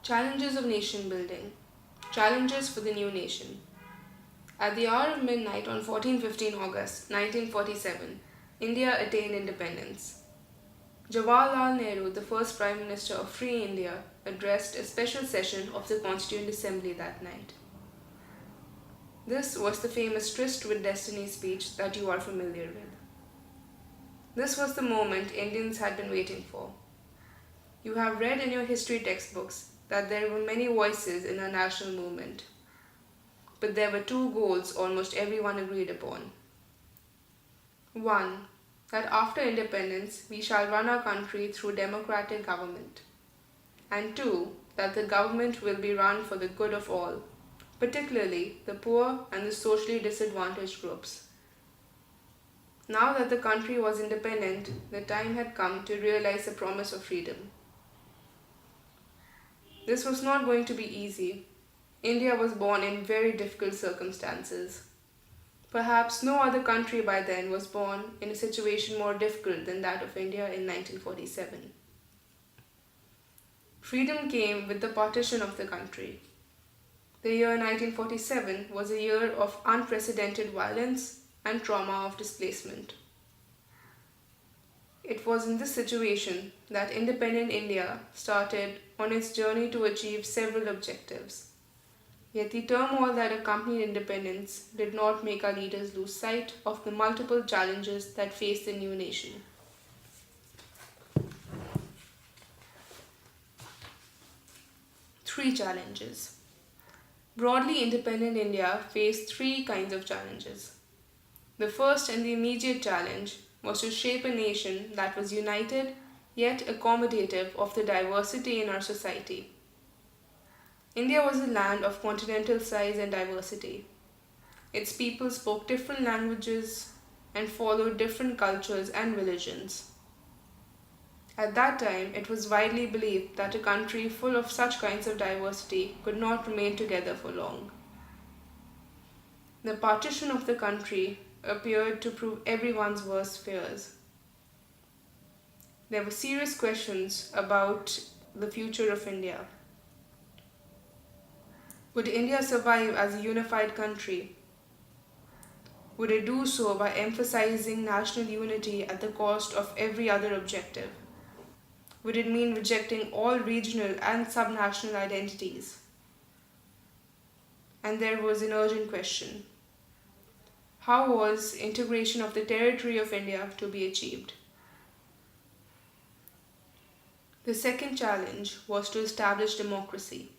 Challenges of nation building. Challenges for the new nation. At the hour of midnight on 14-15 August 1947, India attained independence. Jawaharlal Nehru, the first Prime Minister of Free India, addressed a special session of the Constituent Assembly that night. This was the famous Tryst with Destiny speech that you are familiar with. This was the moment Indians had been waiting for. You have read in your history textbooks that there were many voices in our national movement, but there were two goals almost everyone agreed upon. One, that after independence we shall run our country through democratic government. And two, that the government will be run for the good of all, particularly the poor and the socially disadvantaged groups. Now that the country was independent, the time had come to realize the promise of freedom. This was not going to be easy. India was born in very difficult circumstances. Perhaps no other country by then was born in a situation more difficult than that of India in 1947. Freedom came with the partition of the country. The year 1947 was a year of unprecedented violence and trauma of displacement. It was in this situation that independent India started on its journey to achieve several objectives. Yet the turmoil that accompanied independence did not make our leaders lose sight of the multiple challenges that faced the new nation. Three challenges. Broadly independent India faced three kinds of challenges. The first and the immediate challenge was to shape a nation that was united yet accommodative of the diversity in our society. India was a land of continental size and diversity. Its people spoke different languages and followed different cultures and religions. At that time, it was widely believed that a country full of such kinds of diversity could not remain together for long. The partition of the country appeared to prove everyone's worst fears. There were serious questions about the future of India. Would India survive as a unified country? Would it do so by emphasizing national unity at the cost of every other objective? Would it mean rejecting all regional and subnational identities? And there was an urgent question. How was integration of the territory of India to be achieved? The second challenge was to establish democracy.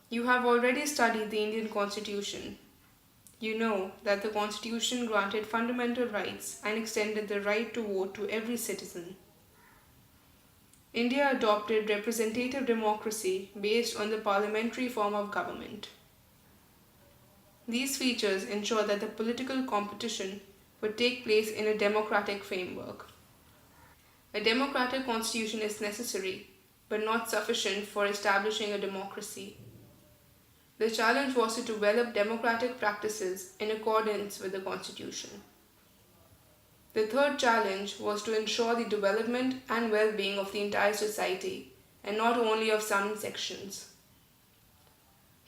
You have already studied the Indian Constitution. You know that the Constitution granted fundamental rights and extended the right to vote to every citizen. India adopted representative democracy based on the parliamentary form of government. These features ensure that the political competition would take place in a democratic framework. A democratic constitution is necessary, but not sufficient for establishing a democracy. The challenge was to develop democratic practices in accordance with the constitution. The third challenge was to ensure the development and well-being of the entire society, and not only of some sections.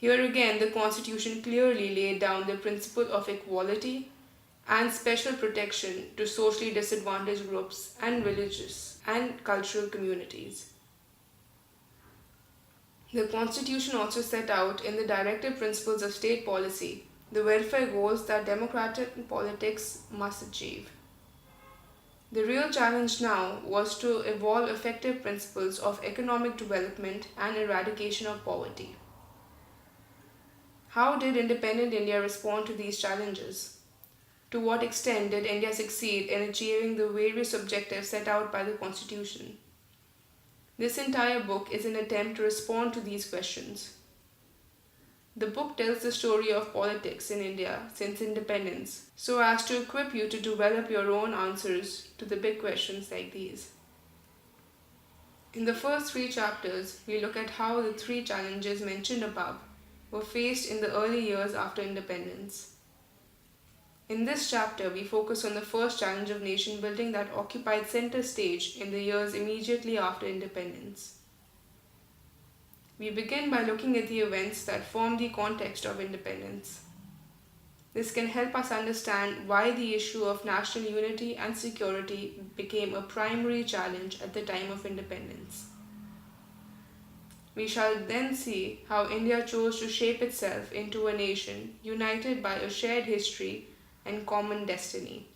Here again, the Constitution clearly laid down the principle of equality and special protection to socially disadvantaged groups and religious and cultural communities. The Constitution also set out in the directive principles of state policy the welfare goals that democratic politics must achieve. The real challenge now was to evolve effective principles of economic development and eradication of poverty. How did independent India respond to these challenges? To what extent did India succeed in achieving the various objectives set out by the Constitution? This entire book is an attempt to respond to these questions. The book tells the story of politics in India since independence, so as to equip you to develop your own answers to the big questions like these. In the first three chapters, we look at how the three challenges mentioned above were faced in the early years after independence. In this chapter, we focus on the first challenge of nation building that occupied center stage in the years immediately after independence. We begin by looking at the events that form the context of independence. This can help us understand why the issue of national unity and security became a primary challenge at the time of independence. We shall then see how India chose to shape itself into a nation united by a shared history and common destiny.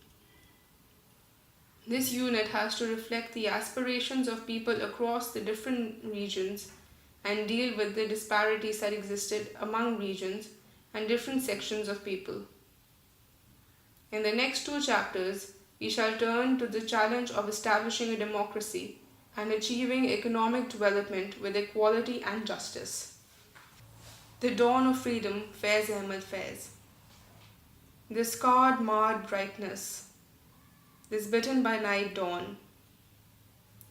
This unit has to reflect the aspirations of people across the different regions and deal with the disparities that existed among regions and different sections of people. In the next two chapters, we shall turn to the challenge of establishing a democracy and achieving economic development with equality and justice. The dawn of freedom, Faiz Ahmed Faiz. This scarred, marred brightness, this bitten by night dawn,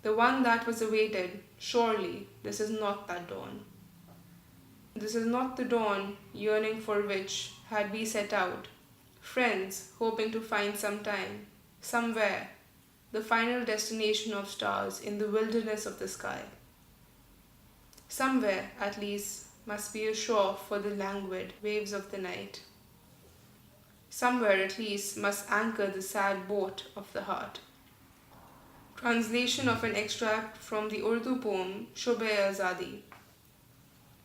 the one that was awaited, surely this is not that dawn. This is not the dawn yearning for which had we set out, friends hoping to find some time, somewhere, the final destination of stars in the wilderness of the sky. Somewhere, at least, must be a shore for the languid waves of the night. Somewhere, at least, must anchor the sad boat of the heart. Translation of an extract from the Urdu poem Shub-e-Azadi.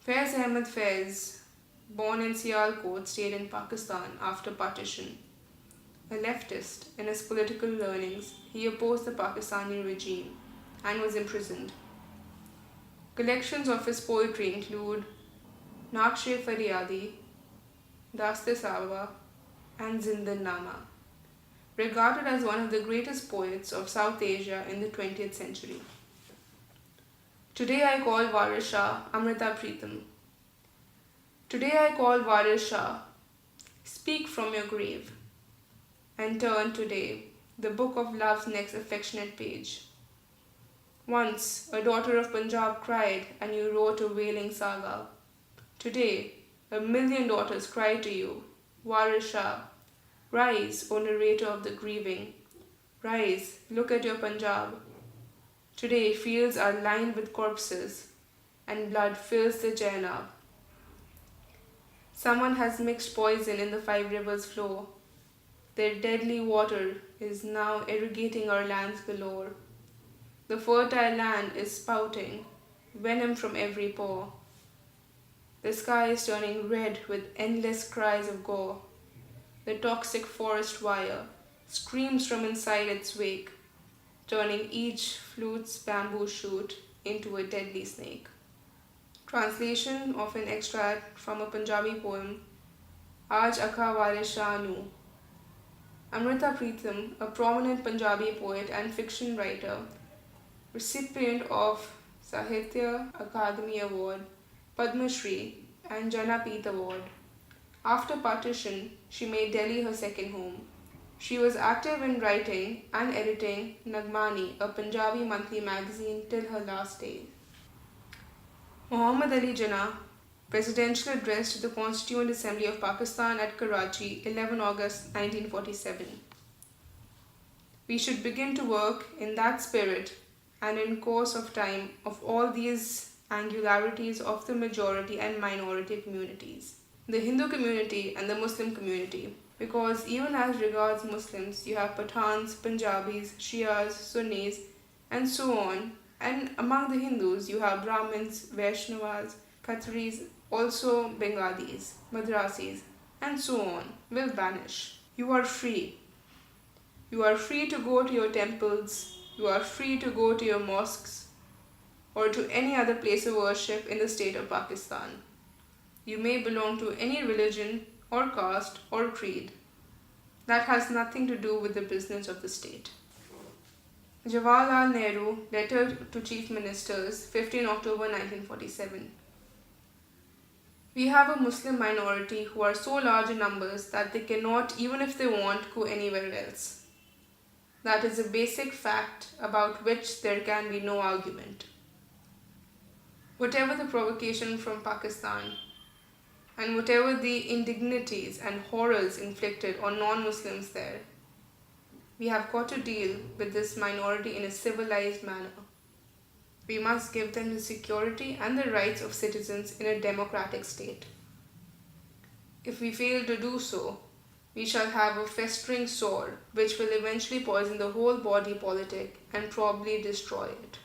Faiz Ahmed Faiz, born in Sialkot, stayed in Pakistan after partition. A leftist, in his political learnings, he opposed the Pakistani regime and was imprisoned. Collections of his poetry include Naqsh-e-Faryadi, Dast-e-Saba, and Zindan-Nama, regarded as one of the greatest poets of South Asia in the 20th century. Today I call Waris Shah Amrita Pritam. Today I call Waris Shah, speak from your grave, and turn today the book of love's next affectionate page. Once a daughter of Punjab cried and you wrote a wailing saga. Today 1,000,000 daughters cry to you, Waris Shah, rise, O narrator of the grieving. Rise, look at your Punjab. Today fields are lined with corpses and blood fills the Jainab. Someone has mixed poison in the 5 rivers flow. Their deadly water is now irrigating our lands galore. The fertile land is spouting venom from every pore. The sky is turning red with endless cries of gore. The toxic forest wire screams from inside its wake, turning each flute's bamboo shoot into a deadly snake. Translation of an extract from a Punjabi poem, Aaj Akha Waris Shah Nu. Amrita Pritam, a prominent Punjabi poet and fiction writer, recipient of Sahitya Akademi Award, Padma Shri, and Jnanapeeth Award. After partition, she made Delhi her second home. She was active in writing and editing Nagmani, a Punjabi monthly magazine, till her last day. Muhammad Ali Jinnah, Presidential Address to the Constituent Assembly of Pakistan at Karachi, 11 August 1947. We should begin to work in that spirit and in course of time of all these angularities of the majority and minority communities, the Hindu community and the Muslim community, because even as regards Muslims, you have Pathans, Punjabis, Shias, Sunnis, and so on, and among the Hindus, you have Brahmins, Vaishnavas, Khatris, also Bengalis, Madrasis, and so on, will vanish. You are free. You are free to go to your temples, you are free to go to your mosques, or to any other place of worship in the state of Pakistan. You may belong to any religion or caste or creed. That has nothing to do with the business of the state. Jawaharlal Nehru, letter to Chief Ministers, 15 October 1947. We have a Muslim minority who are so large in numbers that they cannot, even if they want, go anywhere else. That is a basic fact about which there can be no argument. Whatever the provocation from Pakistan, and whatever the indignities and horrors inflicted on non-Muslims there, we have got to deal with this minority in a civilized manner. We must give them the security and the rights of citizens in a democratic state. If we fail to do so, we shall have a festering sore which will eventually poison the whole body politic and probably destroy it.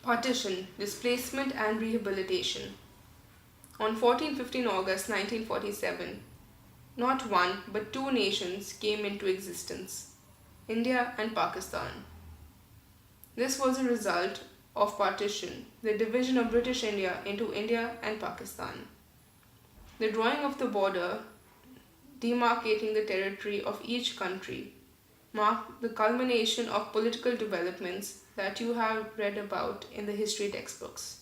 Partition, Displacement and Rehabilitation. On 14-15 August 1947, not one but two nations came into existence, India and Pakistan. This was a result of partition, the division of British India into India and Pakistan. The drawing of the border, demarcating the territory of each country, marked the culmination of political developments that you have read about in the history textbooks.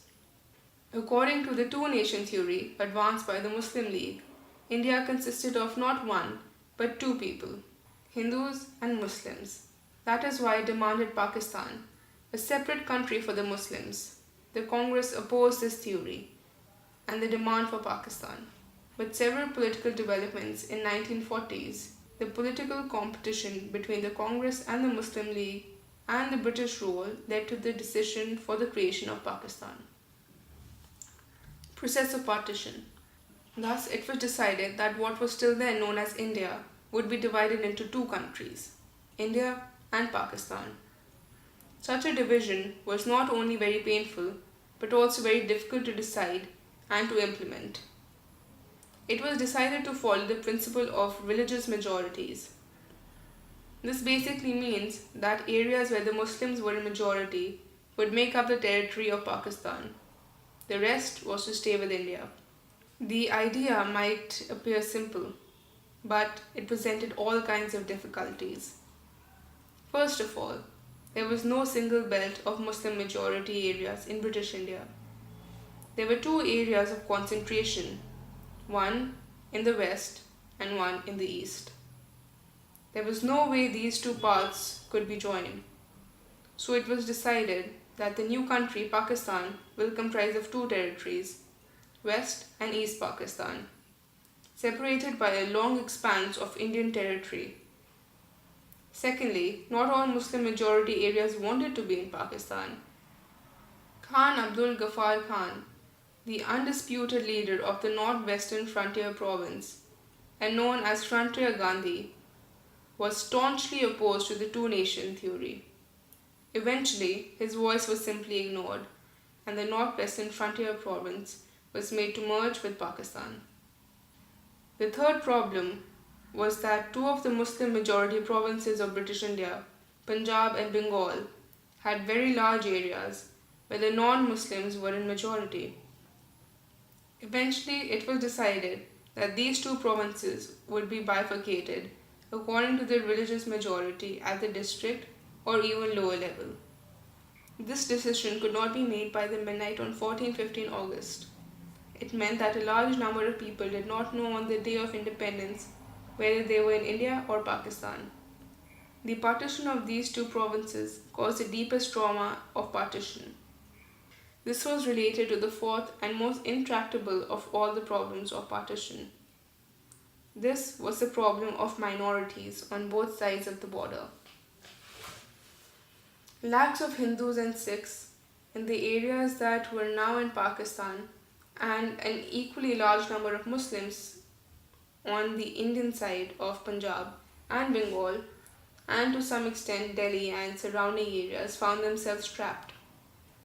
According to the two-nation theory advanced by the Muslim League, India consisted of not one but two people, Hindus and Muslims. That is why it demanded Pakistan, a separate country for the Muslims. The Congress opposed this theory and the demand for Pakistan. With several political developments in 1940s, the political competition between the Congress and the Muslim League and the British rule led to the decision for the creation of Pakistan. Process of partition. Thus, it was decided that what was still then known as India would be divided into two countries, India and Pakistan. Such a division was not only very painful, but also very difficult to decide and to implement. It was decided to follow the principle of religious majorities. This basically means that areas where the Muslims were a majority would make up the territory of Pakistan. The rest was to stay with India. The idea might appear simple, but it presented all kinds of difficulties. First of all, there was no single belt of Muslim majority areas in British India. There were two areas of concentration, one in the west and one in the east. There was no way these two paths could be joined. So it was decided that the new country, Pakistan, will comprise of two territories, West and East Pakistan, separated by a long expanse of Indian territory. Secondly, not all Muslim majority areas wanted to be in Pakistan. Khan Abdul Ghaffar Khan, the undisputed leader of the northwestern frontier province and known as Frontier Gandhi, was staunchly opposed to the two-nation theory. Eventually, his voice was simply ignored, and the northwestern frontier province was made to merge with Pakistan. The third problem was that two of the Muslim majority provinces of British India, Punjab and Bengal, had very large areas where the non-Muslims were in majority. Eventually, it was decided that these two provinces would be bifurcated according to the religious majority at the district or even lower level. This decision could not be made by the midnight on 14-15 August. It meant that a large number of people did not know on the day of independence whether they were in India or Pakistan. The partition of these two provinces caused the deepest trauma of partition. This was related to the fourth and most intractable of all the problems of partition. This was the problem of minorities on both sides of the border. Lakhs of Hindus and Sikhs in the areas that were now in Pakistan and an equally large number of Muslims on the Indian side of Punjab and Bengal and to some extent Delhi and surrounding areas found themselves trapped.